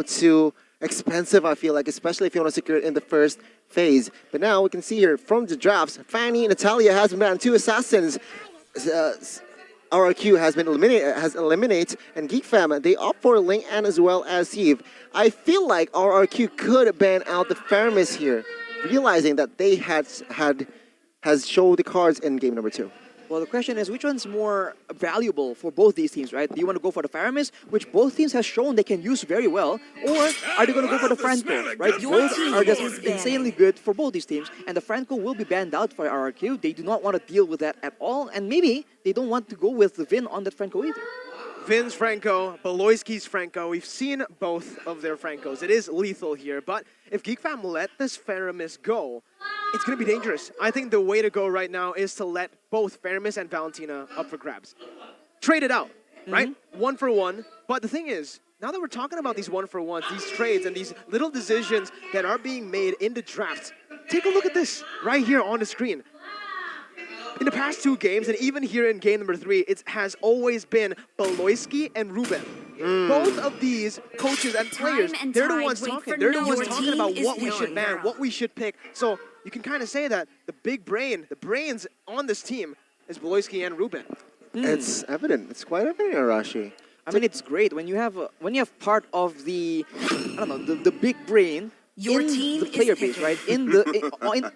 too expensive, I feel like, especially if you want to secure it in the first phase. But now we can see here from the drafts, Fanny and Natalia has been banned. 2 assassins. RRQ has eliminated, and Geek Fam, they opt for Ling and as well as Eve. I feel like RRQ could ban out the Faramis here, realizing that they has showed the cards in game number 2. Well, the question is, which one's more valuable for both these teams, right? Do you want to go for the Faramis, which both teams have shown they can use very well, or are they going to go for the Franco, right? Both are just insanely good for both these teams, and the Franco will be banned out for RRQ. They do not want to deal with that at all, and maybe they don't want to go with the Vin on that Franco either. Vin's Franco, Beloyski's Franco. We've seen both of their Francos. It is lethal here, but if Geek Fam let this Faramis go, it's going to be dangerous. I think the way to go right now is to let both Faramis and Valentina up for grabs. Trade it out, right? 1 for 1. But the thing is, now that we're talking about these 1-for-1s, these trades, and these little decisions that are being made in the drafts, take a look at this right here on the screen. In the past 2 games, and even here in game number 3, it has always been Beloyski and Ruben. Both of these coaches and players, they're the ones talking. They're the ones talking about what we should ban, what we should pick. So you can kind of say that the big brain, the brains on this team is Beloyski and Ruben. It's evident. It's quite evident, Arashi. I mean, it's great when you have part of the, I don't know, the big brain. Your in team the player is base, right?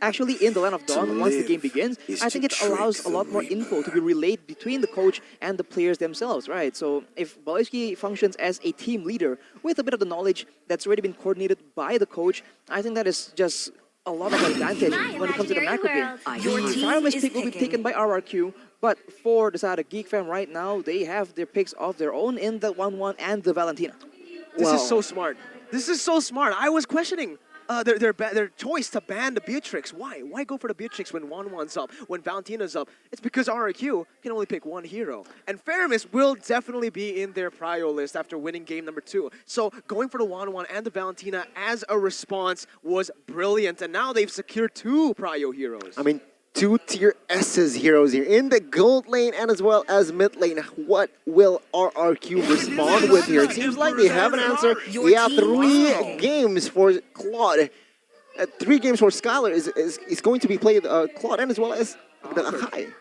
Actually in the Land of Dawn, once the game begins, I think it allows a lot more info to be relayed between the coach and the players themselves, right? So if Beloyski functions as a team leader with a bit of the knowledge that's already been coordinated by the coach, I think that is just a lot of advantage when it comes to the macro game. The Faramis pick will be taken by RRQ, but for the side of Geek Fam right now, they have their picks of their own in the 1-1 and the Valentina. This is so smart. This is so smart. I was questioning their choice to ban the Beatrix. Why? Why go for the Beatrix when 1-1's up, when Valentina's up? It's because RRQ can only pick one hero. And Faramis will definitely be in their prio list after winning game number 2. So going for the 1-1 and the Valentina as a response was brilliant. And now they've secured 2 prio heroes. I mean, 2 tier S's heroes here in the gold lane and as well as mid lane. What will RRQ respond with here? It seems like they have an answer. Yeah, 3 games for Claude. 3 games for Skylar is going to be played Claude and as well as the Akai.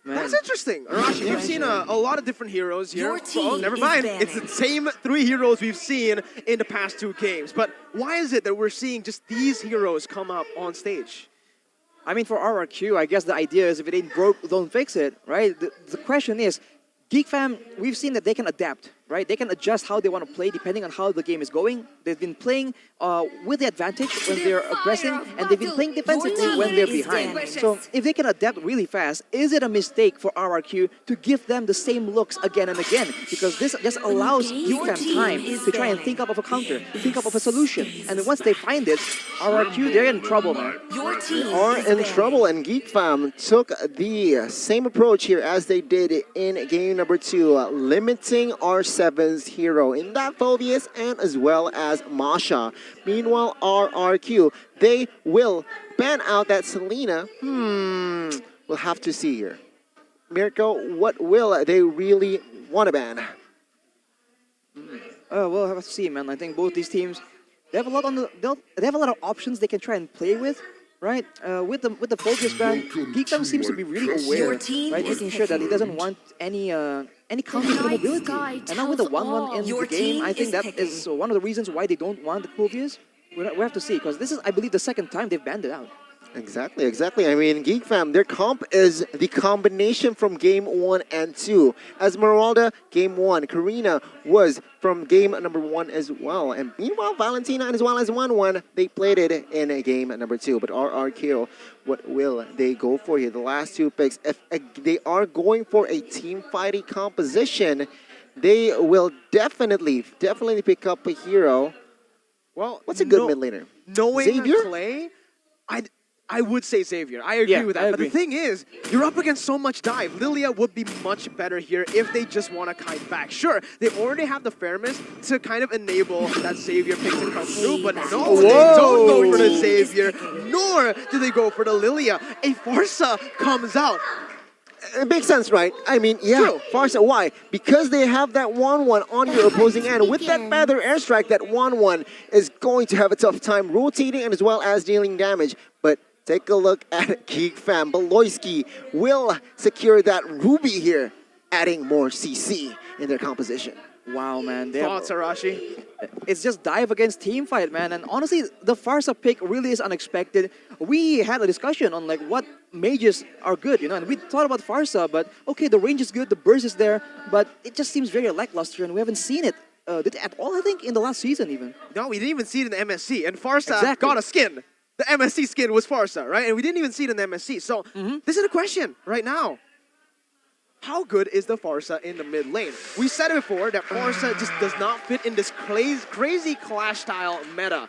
That's interesting. Arashi, we've seen a lot of different heroes here. Oh, never mind. It's the same 3 heroes we've seen in the past 2 games. But why is it that we're seeing just these heroes come up on stage? I mean, for RRQ, I guess the idea is if it ain't broke, don't fix it, right? The question is, Geek Fam, we've seen that they can adapt, right? They can adjust how they want to play depending on how the game is going. They've been playing with the advantage when they're aggressing, and they've been playing defensively when they're behind. So if they can adapt really fast, is it a mistake for RRQ to give them the same looks again and again? Because this just allows Geek Fam time to try and think up of a counter, think up of a solution. And then once they find it, RRQ, they're in trouble, man. They are in trouble, and Geek Fam took the same approach here as they did in game number 2, limiting R7's hero in that Phobius and as well as Masha. Meanwhile, RRQ, they will ban out that Selena. We'll have to see here. Mirko, what will they really want to ban? We'll have to see, man. I think both these teams, they have a lot they have a lot of options they can try and play with. Right, with the focus ban, Geek Fam seems to be really aware, right, making sure that he doesn't want any counter to the mobility. And now with the 1-1 in the game, I think that is one of the reasons why they don't want the Phobius. We have to see, because this is, I believe, the 2nd time they've banned it out. Exactly. I mean, Geek Fam, their comp is the combination from game 1 and 2. Esmeralda, game 1. Karina was from game number 1 as well. And meanwhile, Valentina as well as 1-1, they played it in game number 2. But RRQ, what will they go for here? The last 2 picks, if they are going for a team fighting composition, they will definitely pick up a hero. Well, what's a good mid laner? Knowing Xavier? Clay, I would say Xavier. I agree with that. But the thing is, you're up against so much dive. Lilia would be much better here if they just want to kite back. Sure, they already have the Faramis to kind of enable that Xavier pick to come through, but no, they don't go for the Xavier, nor do they go for the Lilia. A Forza comes out. It makes sense, right? I mean, yeah, True. Farsa, why? Because they have that 1-1 on your opposing end. With that feather airstrike, that 1-1 is going to have a tough time rotating and as well as dealing damage. But take a look at Geek Fam. Beloyski will secure that ruby here, adding more CC in their composition. Wow, man. They have- Thoughts, Arashi? It's just dive against team fight, man. And honestly, the Farsa pick really is unexpected. We had a discussion on like what mages are good, you know, and we thought about Farsa, but okay, the range is good, the burst is there, but it just seems very lackluster, and we haven't seen it at all, I think, in the last season even. No, we didn't even see it in the MSC, and Farsa Exactly. got a skin. The MSC skin was Farsa, right? And we didn't even see it in the MSC. So this is the question right now. How good is the Farsa in the mid lane? We said it before that Farsa just does not fit in this crazy clash style meta.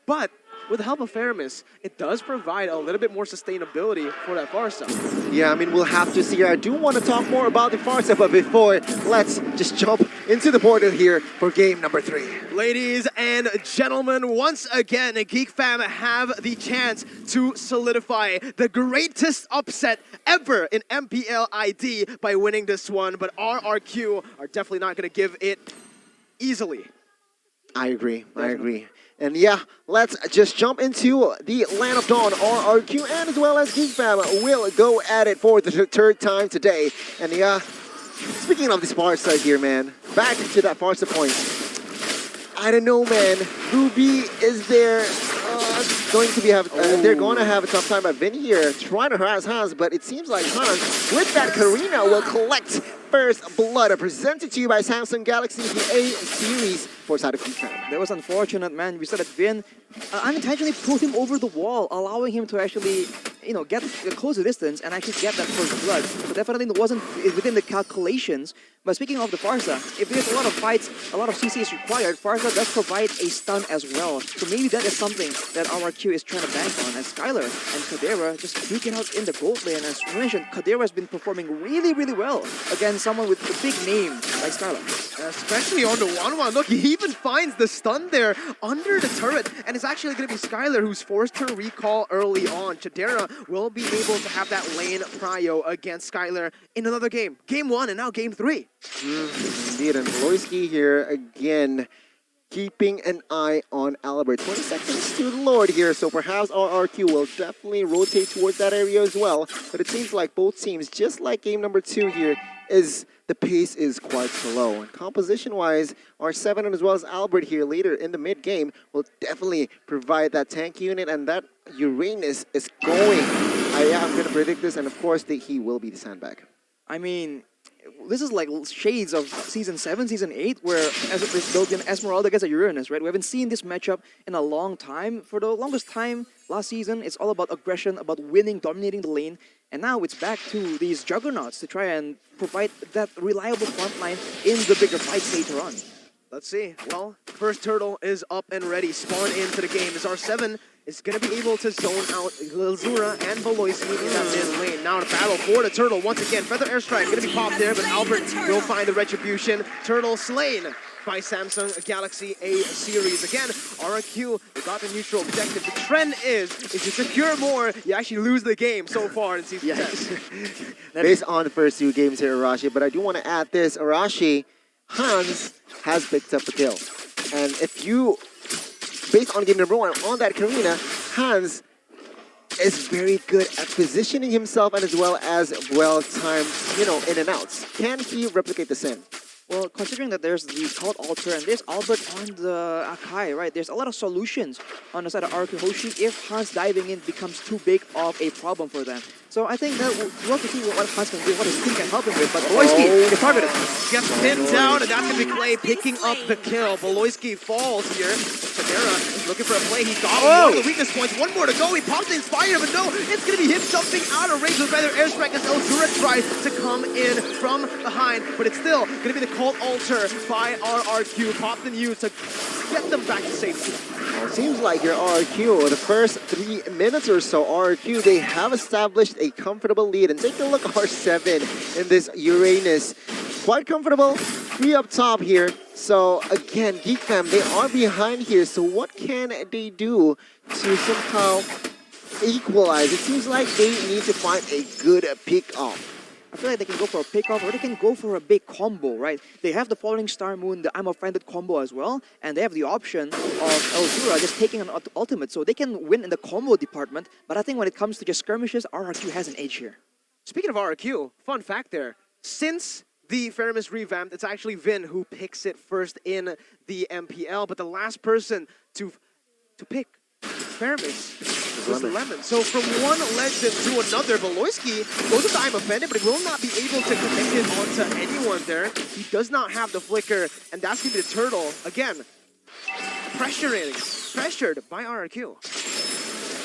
But with the help of Faramis, it does provide a little bit more sustainability for that Farsa. Yeah, I mean, we'll have to see. I do want to talk more about the Farsa, but before, let's just jump into the portal here for game number 3. Ladies and gentlemen, once again, Geek Fam have the chance to solidify the greatest upset ever in MPL ID by winning this one, but RRQ are definitely not going to give it easily. I agree. I agree. And yeah, let's just jump into the Land of Dawn. RRQ and as well as Geek Fam will go at it for the third time today. And yeah, speaking of this Farsa here, man, back to that Farsa point. I don't know, man. Ruby is there. Going to be they're going to have a tough time. But Vin here trying to harass Hans, but it seems like Hans with that Karina will collect first blood. Presented to you by Samsung Galaxy the A series for side of Geek Fam. That was unfortunate, man. We saw that Vin unintentionally pulled him over the wall, allowing him to actually, you know, get a closer distance and actually get that first blood. So definitely it wasn't within the calculations. But speaking of the Farsa, if there's a lot of fights, a lot of CC is required, Farsa does provide a stun as well. So maybe that is something that RRQ is trying to bank on. And Skylar and Kadera just duking out in the gold lane. As you mentioned, Kadera has been performing really well against someone with a big name like Skylar. Especially on the 1-1. Look, he even finds the stun there under the turret. And it's actually going to be Skylar who's forced to recall early on. Chadera will be able to have that lane prio against Skylar in another game. Game 1 and now game 3. Indeed, and Loisky here again, keeping an eye on Albert. 20 seconds to the Lord here, so perhaps RRQ will definitely rotate towards that area as well. But it seems like both teams, just like game number 2 here, the pace is quite slow. And composition-wise, R7 and as well as Albert here later in the mid-game will definitely provide that tank unit, and that Uranus is going. I'm going to predict this, and of course he will be the sandbag. I mean, this is like shades of Season 7, Season 8, where Esmeralda gets a Uranus, right? We haven't seen this matchup in a long time. For the longest time last season, it's all about aggression, about winning, dominating the lane. And now it's back to these juggernauts to try and provide that reliable front line in the bigger fights later on. Let's see. Well, first turtle is up and ready. Spawn into the game. As R7 is going to be able to zone out Glazura and Beloyski in that mid lane. Now in a battle for the turtle. Once again, Feather Airstrike going to be popped there, but Albert will find the retribution. Turtle slain by Samsung Galaxy A series. Again, RRQ, they got the neutral objective. The trend is if you secure more, you actually lose the game so far in Season 10. Based on the first 2 games here, Arashi, but I do want to add this. Arashi, Hans has picked up the kill. And if you, based on game number 1, on that Karina, Hans is very good at positioning himself and as well as well-timed, in and outs. Can he replicate the same? Well, considering that there's the Cult Altar and there's Albert on the Akai, right? There's a lot of solutions on the side of RQ HOSHI if Hans diving in becomes too big of a problem for them. So I think that we'll have to see what Hans can do, what his team can help him with. But Beloyski is targeted. Gets pinned down, and that's going to be Clay picking up the kill. Beloyski falls here. Chadera is looking for a play. He got one of the weakness points. One more to go. He pops the Inspire, but no, it's going to be him jumping out of range with Feather Airstrike as Elzura tries to come in from behind. But it's still going to be the Cult Altar by RRQ. Popped and used to get them back to safety. Well, it seems like your RRQ, the first 3 minutes or so, RRQ, they have established a comfortable lead. And take a look at R7 in this Uranus. Quite comfortable, 3 up top here. So again, Geek Fam, they are behind here. So what can they do to somehow equalize? It seems like they need to find a good pick-off. I feel like they can go for a pickoff or they can go for a big combo, right? They have the Falling Star Moon, the I'm Offended combo as well, and they have the option of Elzura just taking an ultimate, so they can win in the combo department. But I think when it comes to just skirmishes, RRQ has an edge here. Speaking of RRQ, fun fact there. Since the Feramis revamped, it's actually Vin who picks it first in the MPL, but the last person to pick Feramis was Lemon. So from one legend to another, Beloyski goes with the I'm Offended, but he will not be able to connect it onto anyone there. He does not have the flicker, and that's going to be the turtle. Again, pressured by RRQ.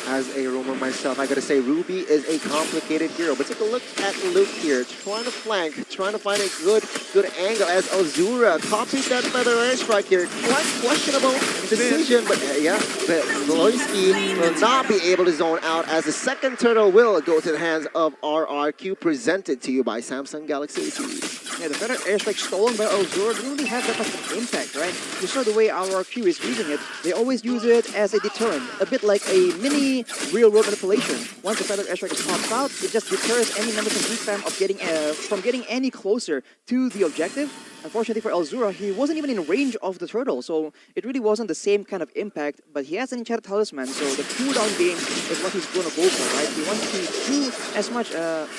As a roamer myself, I gotta say Ruby is a complicated hero. But take a look at Luke here, trying to flank, trying to find a good angle as Elzura copies that feather airstrike here. Quite questionable decision, but but Beloyski will not be able to zone out as the second turtle will go to the hands of RRQ, presented to you by Samsung Galaxy series. Yeah, the feather airstrike stolen by Elzura didn't really have that much of an impact, right? You saw the way RRQ is using it. They always use it as a deterrent, a bit like a mini real-world manipulation. Once the feather airstrike is popped out, it just deters any members of Geek Fam of from getting any closer to the objective. Unfortunately for Elzura, he wasn't even in range of the turtle, so it really wasn't the same kind of impact, but he has an enchanted talisman, so the cooldown game is what he's going to go for, right? He wants to do as much,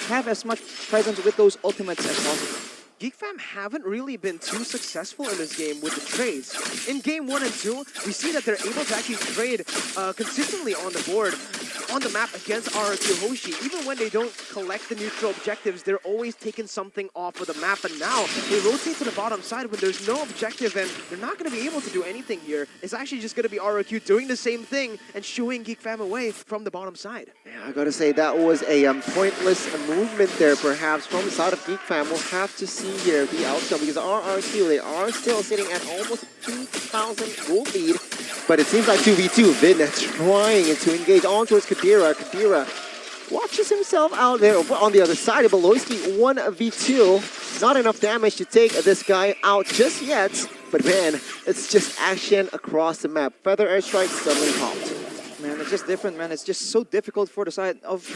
have as much presence with those ultimates as possible. Geek Fam haven't really been too successful in this game with the trades. In game 1 and 2, we see that they're able to actually trade consistently on the board, on the map against RRQ HOSHI. Even when they don't collect the neutral objectives, they're always taking something off of the map. And now they rotate to the bottom side when there's no objective and they're not going to be able to do anything here. It's actually just going to be RRQ doing the same thing and shooing Geek Fam away from the bottom side. Yeah, I gotta say that was a pointless movement there, perhaps from the side of Geek Fam. We'll have to see here the outcome because RRQ, they are still sitting at almost 2,000 gold lead, but it seems like 2v2. Vin trying to engage on towards Kadira. Kadira watches himself out there on the other side of Beloyski. 1v2, not enough damage to take this guy out just yet, but man, it's just action across the map. Feather airstrike suddenly popped. Man, it's just different, man. It's just so difficult for the side of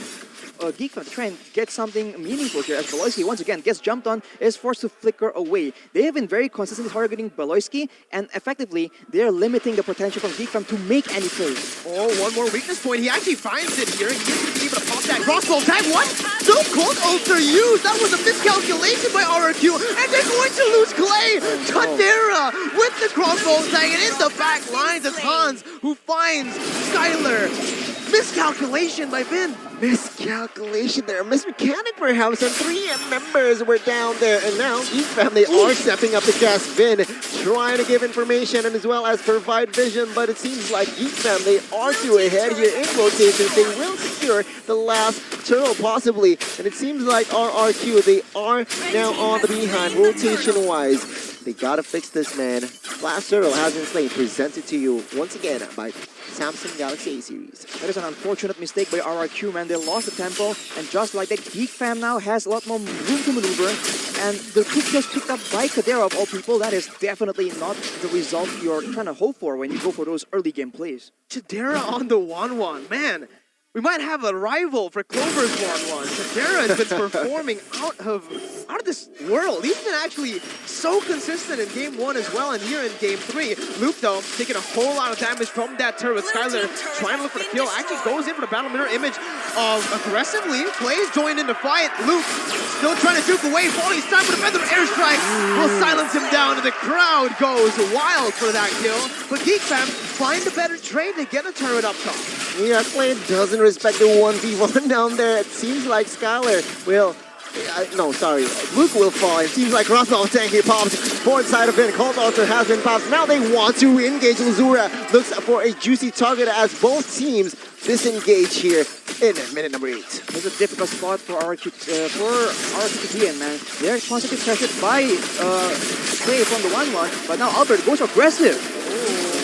Geek Fam to try and get something meaningful here as Beloyski once again gets jumped on, is forced to flicker away. They have been very consistently targeting Beloyski, and effectively they're limiting the potential from Geek Fam to make any plays. Oh, one more weakness point. He actually finds it here. He's going to be able to pop that crossbow tag. What? So cold ultra used. That was a miscalculation by RRQ, and they're going to lose Clay. Kadira with the crossbow tag, and in the back lines it's Hans who finds Skylar. Miscalculation by Vin. Miscalculation there, mismechanic perhaps, and 3 members were down there, and now Geek Fam, they are stepping up to gas. Vin trying to give information and as well as provide vision, but it seems like Geek Fam, they are too ahead here in rotations. They will secure the last turtle possibly, and it seems like RRQ, they are now on the behind rotation-wise. They gotta fix this, man. Last turtle has been slain, presented to you once again by Samsung Galaxy A series. That is an unfortunate mistake by RRQ, man. They lost the tempo, and just like that, Geek Fam now has a lot more room to maneuver, and the coup just picked up by Kadira of all people. That is definitely not the result you're trying to hope for when you go for those early game plays. Kadira on the 1-1, man. We might have a rival for Clover's 1-1. Kadira has been performing out of this world. He's been actually so consistent in game 1 as well, and here in game 3. Luke, though, taking a whole lot of damage from that turret. Skylar trying to look for the kill. Actually goes in for the battle mirror image of aggressively. Plays joined in the fight. Luke still trying to juke away. Falling time for the feather airstrike will silence him down, and the crowd goes wild for that kill. But Geek Fam find a better trade to get a turret up top. Yeah, Clay doesn't respect the 1v1 down there. It seems like Skylar will... no, sorry. Luke will fall. It seems like Crossbow Tanky pops. Forward side of it. Cold Altar has been popped. Now they want to engage. Elzura looks for a juicy target as both teams disengage here in minute number 8. It's a difficult spot for RRQ to be in, man. They're constantly pressured by Clay from the 1-1, but now Albert goes aggressive.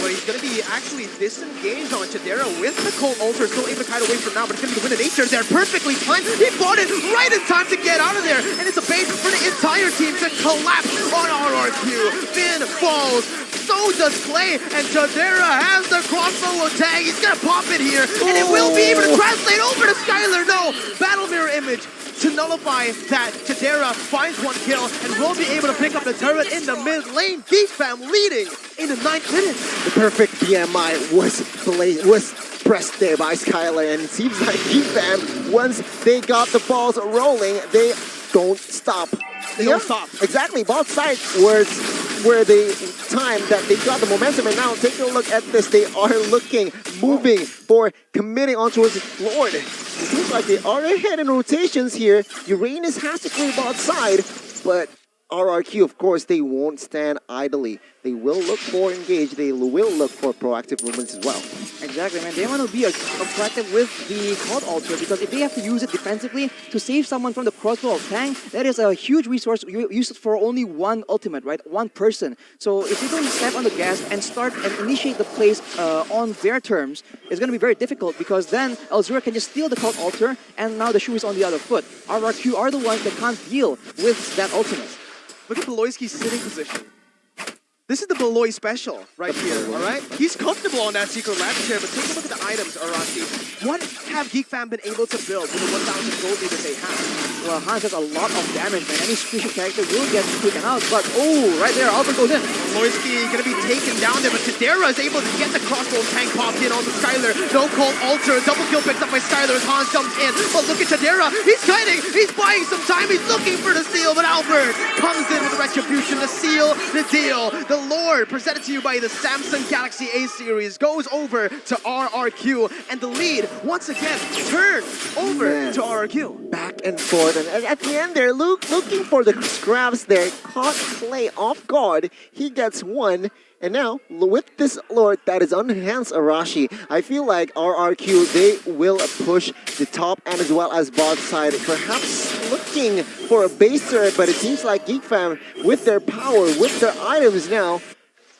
But he's going to be actually disengaged on Chidera with the Cold Ultra, still able to kite away for now, but it's going to be the win of nature there, perfectly timed. He fought it right in time to get out of there, and it's a bait for the entire team to collapse on RRQ. Finn falls, so does Clay, and Chidera has the crossbow tag. He's going to pop it here, and it will be able to translate over to Skylar. No, battle mirror image to nullify that. Tadera finds 1 kill and will be able to pick up the turret in the mid lane. Geek Fam leading in the 9th minute. The perfect BMI was pressed there by Skylar, and it seems like Geek Fam, once they got the balls rolling, they don't stop. They don't stop. Exactly. Both sides were the time that they got the momentum, and now take a look at this. They are moving for committing on towards Lord. It seems like they are ahead in rotations here. Uranus has to clear bot side, but RRQ, of course, they won't stand idly. They will look for engage. They will look for proactive movements as well. Exactly, man. They want to be proactive with the Cloud Altar, because if they have to use it defensively to save someone from the crossbow of Tang, that is a huge resource. You use it for only one ultimate, right? One person. So if you don't step on the gas and start and initiate the plays on their terms, it's going to be very difficult, because then Elzura can just steal the Cloud Altar, and now the shoe is on the other foot. RRQ are the ones that can't deal with that ultimate. Look at Beloyski's sitting position. This is the Beloy special right here, all right? He's comfortable on that secret lab chair, but take a look at the items, Arashi. What have Geek Fam been able to build with the 1,000 gold lead that they have? Well, Hans has a lot of damage, man. Any squishy character will get taken out, but oh, right there, Albert goes in. Beloyski gonna be taken down there, but Tadera is able to get the crossbow tank popped in on the Skylar. No Cold Altar, double kill picked up by Skylar as Hans jumps in. But look at Tadera, he's kiting, he's buying some time, he's looking for the steal, but Albert comes in with the retribution to seal the deal. The Lord, presented to you by the Samsung Galaxy A series, goes over to RRQ, and the lead once again turned over to RRQ. Back and forth, and at the end they're looking for the scraps there. Caught Clay off guard. He gets one, and now with this Lord that is unenhanced Arashi, I feel like RRQ, they will push the top and as well as bot side, perhaps looking for a base turret, but it seems like Geek Fam, with their power, with their items now,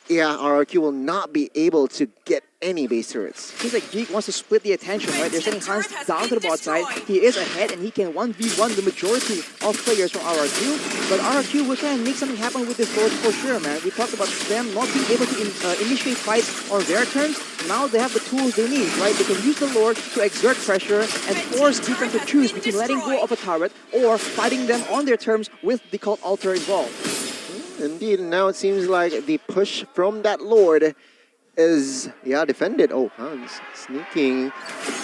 yeah, RRQ will not be able to get any base turrets. Seems like Geek wants to split the attention, right? They're sending Hans down to the bot side. He is ahead, and he can 1v1 the majority of players from RRQ. But RRQ will try and make something happen with this Lord for sure, man. We talked about them not being able to initiate fights on their terms. Now they have the tools they need, right? They can use the Lord to exert pressure and force Geek Fam to choose between letting go of a turret or fighting them on their terms with the Cult Altar involved. Indeed, and now it seems like the push from that Lord is, yeah, defended. Oh, Hans sneaking.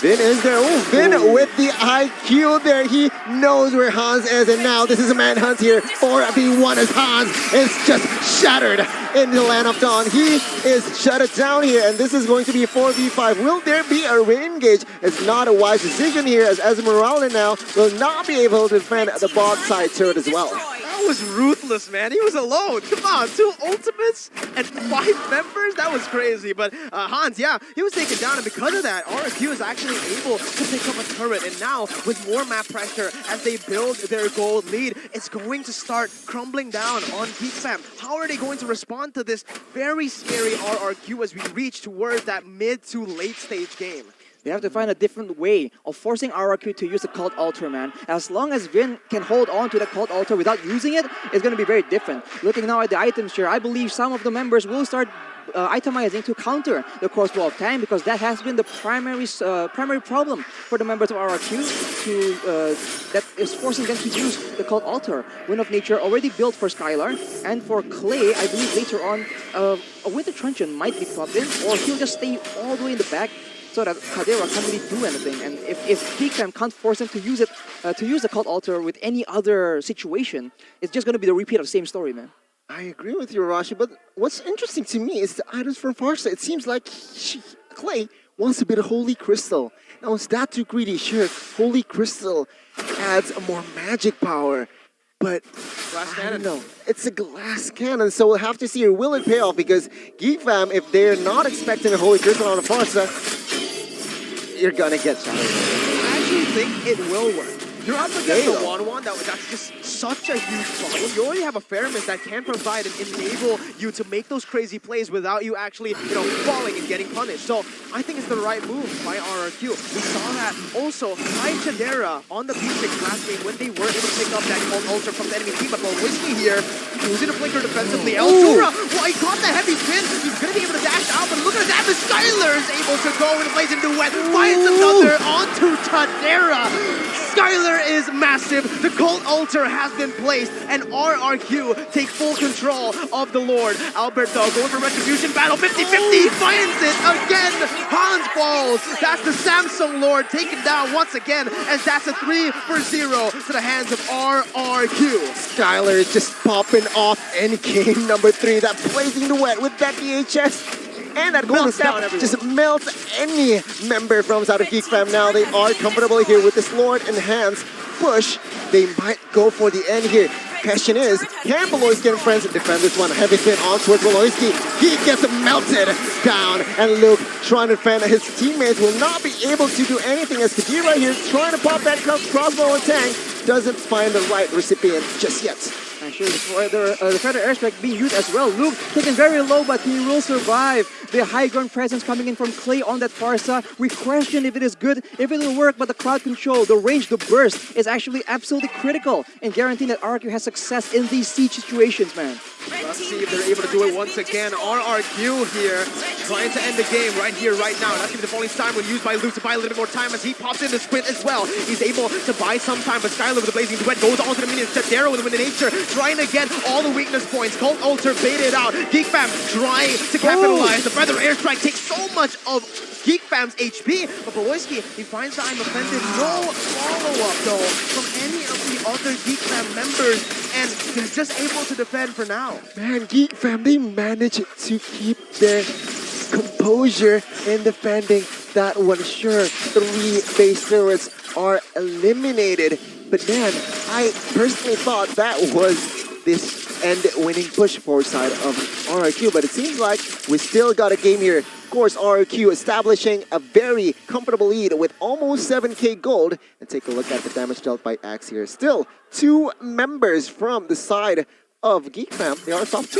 Vin is there. Oh, Vin with the IQ there. He knows where Hans is, and now this is a manhunt here. 4v1 as Hans is just shattered in the Land of Dawn. He is shut it down here, and this is going to be a 4v5. Will there be a re-engage? It's not a wise decision here, as Esmeralda now will not be able to defend the bot side turret as well. That was ruthless, man. He was alone. Come on, 2 ultimates and 5 members? That was crazy. But Hans, yeah, he was taken down, and because of that, RRQ is actually able to pick up a turret. And now, with more map pressure, as they build their gold lead, it's going to start crumbling down on Geek Fam. How are they going to respond to this very scary RRQ as we reach towards that mid to late stage game? They have to find a different way of forcing RRQ to use the Cult Altar, man. As long as Vin can hold on to the Cult Altar without using it, it's going to be very different. Looking now at the items here, I believe some of the members will start itemizing to counter the crossbow of Tang, because that has been the primary problem for the members of RRQ that is forcing them to use the Cult Altar. Wind of Nature already built for Skylar, and for Clay, I believe later on a Winter Truncheon might be popped in, or he'll just stay all the way in the back, so that Kadera can't really do anything. And if Geek Fam can't force him to use it, to use the Cult Altar with any other situation, it's just going to be the repeat of the same story, man. I agree with you, Rashi, but what's interesting to me is the items from Farsa. It seems like Clay wants a bit of Holy Crystal. Now, is that too greedy? Sure, Holy Crystal adds a more magic power, but Glass I cannon. don't know. It's a glass cannon, so we'll have to see, will it pay off? Because Geek Fam, if they're not expecting a Holy Crystal on a Farsa, you're gonna get shot. I actually think it will work. You're up against the 1-1, that's just such a huge problem. You already have a Ferrimus that can provide and enable you to make those crazy plays without you actually, falling and getting punished. So I think it's the right move by RRQ. We saw that also by Chadera on the B6 last game when they were able to pick up that Cold Ultra from the enemy team. But Whiskey here, using a flicker defensively. Eltura, well, he got the heavy spin. He's going to be able to dash out, but look at that. Skylar is able to go and plays into wet. Finds another onto Chadera. Skylar Skylar is massive. The Cult Altar has been placed, and RRQ take full control of the Lord. Albert, though, going for Retribution battle. 50-50, finds it again. Hans falls. That's the Samsung Lord taken down once again, as that's a 3-0 to the hands of RRQ. Skylar is just popping off in game number 3. That blazing duet with that DHS. And that golden staff just melts any member from South of Geek Fam. Now they are comfortable here with this Lord in hands. Push, they might go for the end here. Question is, can Beloyski and friends defend this one? Heavy spin on towards Beloyski. He gets melted down. And Luke trying to defend his teammates will not be able to do anything as Kadira here trying to pop that crossbow and tank. Doesn't find the right recipient just yet. Actually, the Feather Airstrike being used as well. Luke taken very low, but he will survive. The high ground presence coming in from Clay on that Farsa. We question if it is good, if it will work, but the crowd control, the range, the burst is actually absolutely critical in guaranteeing that RRQ has success in these siege situations, man. Let's see if they're able to do it once again. RRQ here, trying to end the game right here, right now. That's going to be the falling time when used by Luke to buy a little bit more time as he pops in the sprint as well. He's able to buy some time, but Skylar with the blazing duet goes on to the minions. Tadero with the wind of nature, trying to get all the weakness points. Cult Altar baited out. Geek Fam trying to capitalize. The Feather Airstrike takes so much of Geek Fam's HP, but Beloyski, he finds that I'm offended. No follow-up, though, from any of the other Geek Fam members, and he's just able to defend for now. Man, Geek Fam, they managed to keep their composure in defending that one. Sure, 3 base turrets are eliminated, but man, I personally thought that was this end-winning push for side of RRQ, but it seems like we still got a game here. Of course, RRQ establishing a very comfortable lead with almost 7k gold. And take a look at the damage dealt by Axe here. Still 2 members from the side of Geek Fam. They are top 2.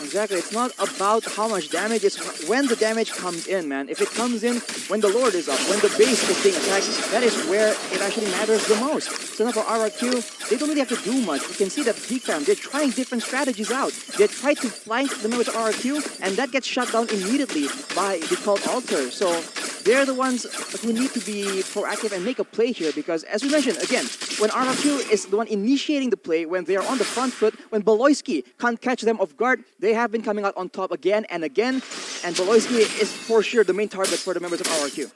Exactly. It's not about how much damage, it's when the damage comes in, man. If it comes in when the Lord is up, when the base is being attacked, that is where it actually matters the most. So now for RRQ, they don't really have to do much. You can see that Geek Fam, they're trying different strategies out. They try to flank the members of RRQ, and that gets shut down immediately by the Cult Altar. So they're the ones who need to be proactive and make a play here, because as we mentioned, again, when RRQ is the one initiating the play, when they are on the front foot, when Beloyski can't catch them off guard, they have been coming out on top again and again, and Beloyski is for sure the main target for the members of RRQ.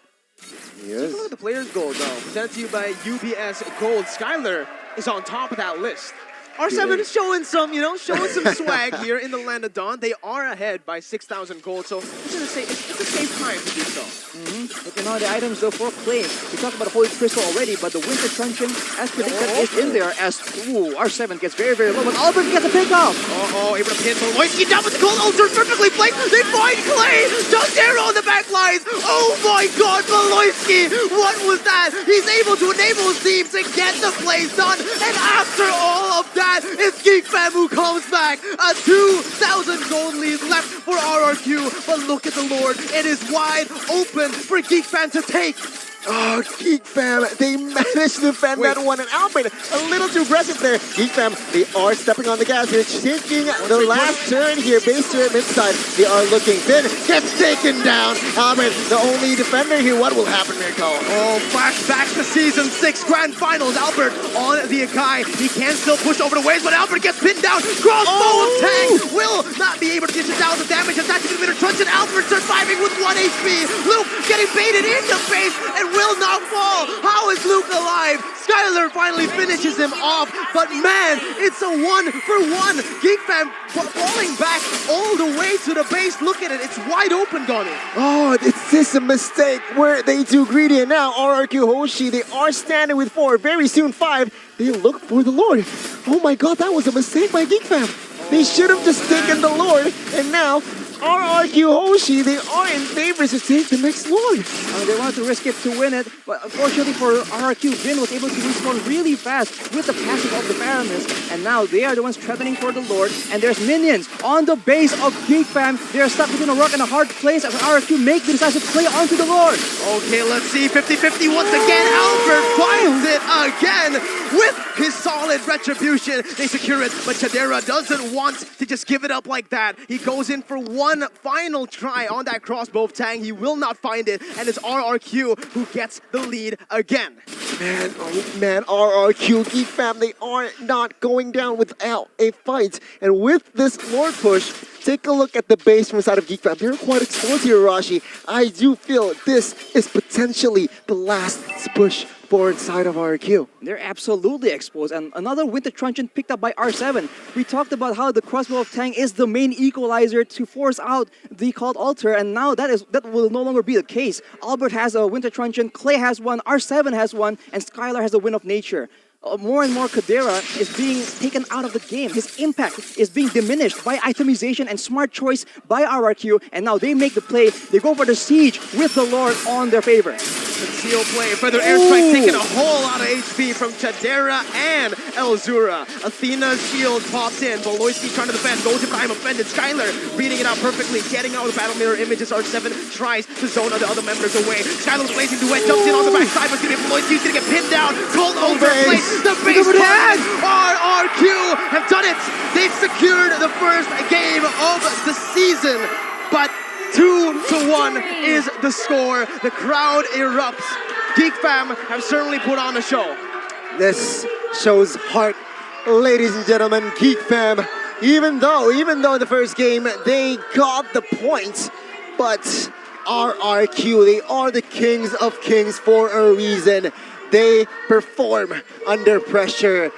Yes. Take a look at the players' gold, though. Presented to you by UBS Gold. Skylar is on top of that list. R7 is showing some, showing some swag here in the Land of Dawn. They are ahead by 6,000 gold, so it's a safe time to do so. Looking on the items though for Clay. We talked about the Holy Crystal already, but the Winter Truncheon, as predicted, is in there as R7 gets very, very low, but Albert gets a pickoff. Able to pin Beloyski down with the Cold Ulcer, perfectly placed. They find Clay. Tadero on the back lines. Oh my God, Beloyski! What was that? He's able to enable his team to get the plays done, and after all of that, it's Geek Fam who comes back. A 2,000 gold lead left for RRQ, but look at the Lord. It is wide open for Geek Fam to take. Oh, Geek Fam, they managed to defend that one, and Albert a little too aggressive there. Geek Fam, they are stepping on the gas here, taking the last turn here, base turret mid-side. They are looking thin, gets taken down. Albert, the only defender here. What will happen here, Cole? Oh, flashback to Season 6 Grand Finals. Albert on the Akai. He can still push over the waves, but Albert gets pinned down. Crossbow of Tang will not be able to dish it down the damage. Attacking the Winter Truncheon. Albert surviving with 1 HP. Luke getting baited in the face and will not fall. How is Luke alive? Skylar finally finishes him off, but man, it's a 1-for-1. Geek Fam falling back all the way to the base. Look at it, it's wide open, Donnie. Oh, it's just a mistake. Were they too greedy? And now RRQ HOSHI, they are standing with 4, very soon 5. They look for the Lord. Oh my God, that was a mistake by Geek Fam. They should have just taken the Lord, and now RRQ HOSHI, they are in favor to take the next Lord. They wanted to risk it to win it, but unfortunately for RRQ, Vin was able to respawn really fast with the passing of the Paramis, and now they are the ones threatening for the Lord, and there's minions on the base of Geek Fam. They're stuck between a rock and a hard place as RRQ make the decisive play onto the Lord. Okay, let's see, 50-50 once again. Albert finds it again with his solid retribution. They secure it, but Chadera doesn't want to just give it up like that. He goes in for one final try on that crossbow of Tang. He will not find it, and it's RRQ who gets the lead again. Man, RRQ Geek Fam, they are not going down without a fight. And with this Lord push, take a look at the base from the side of Geek Fam. They're quite exposed here, Rashi. I do feel this is potentially the last push for inside of RRQ. They're absolutely exposed. And another Winter Truncheon picked up by R7. We talked about how the Crossbow of Tang is the main equalizer to force out the Called Altar, and now that will no longer be the case. Albert has a Winter Truncheon, Clay has one, R7 has one, and Skylar has a Wind of Nature. More and more Kadera is being taken out of the game. His impact is being diminished by itemization and smart choice by RRQ, and now they make the play. They go for the siege with the Lord on their favor. Conceal play, further airstrike taking a whole lot of HP from Chadera and Elzura. Athena's shield popped in, Beloyski trying to defend, goes to Prime offended, Skylar reading it out perfectly, getting out of battle mirror images, R7 tries to zone the other members away. Skylar's blazing duet, jumps in on the backside, but it's gonna be Beloyski's gonna get pinned down, called over, the base has RRQ have done it! They've secured the first game of the season, but 2-1 is the score. The crowd erupts. Geek Fam have certainly put on a show. This shows heart, ladies and gentlemen. Geek Fam, even though in the first game they got the points, but RRQ, they are the kings of kings for a reason. They perform under pressure.